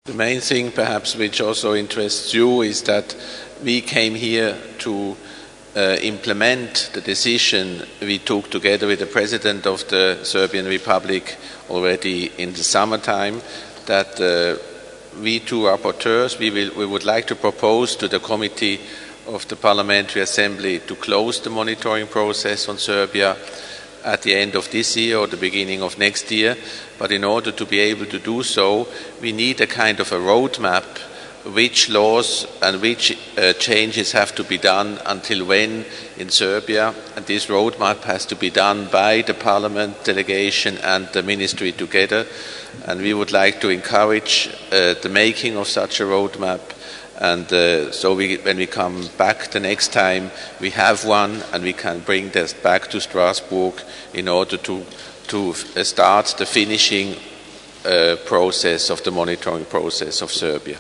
The main thing perhaps which also interests you is that we came here to implement the decision we took together with the President of the Serbian Republic already in the summertime, that we two rapporteurs, we would like to propose to the Committee of the Parliamentary Assembly to close the monitoring process on Serbia at the end of this year or the beginning of next year. But in order to be able to do so, we need a kind of a roadmap, which laws and which changes have to be done until when in Serbia. And this roadmap has to be done by the Parliament delegation and the Ministry together. And we would like to encourage the making of such a roadmap. And so when we come back the next time, we have one, and we can bring this back to Strasbourg in order to start the finishing process of the monitoring process of Serbia.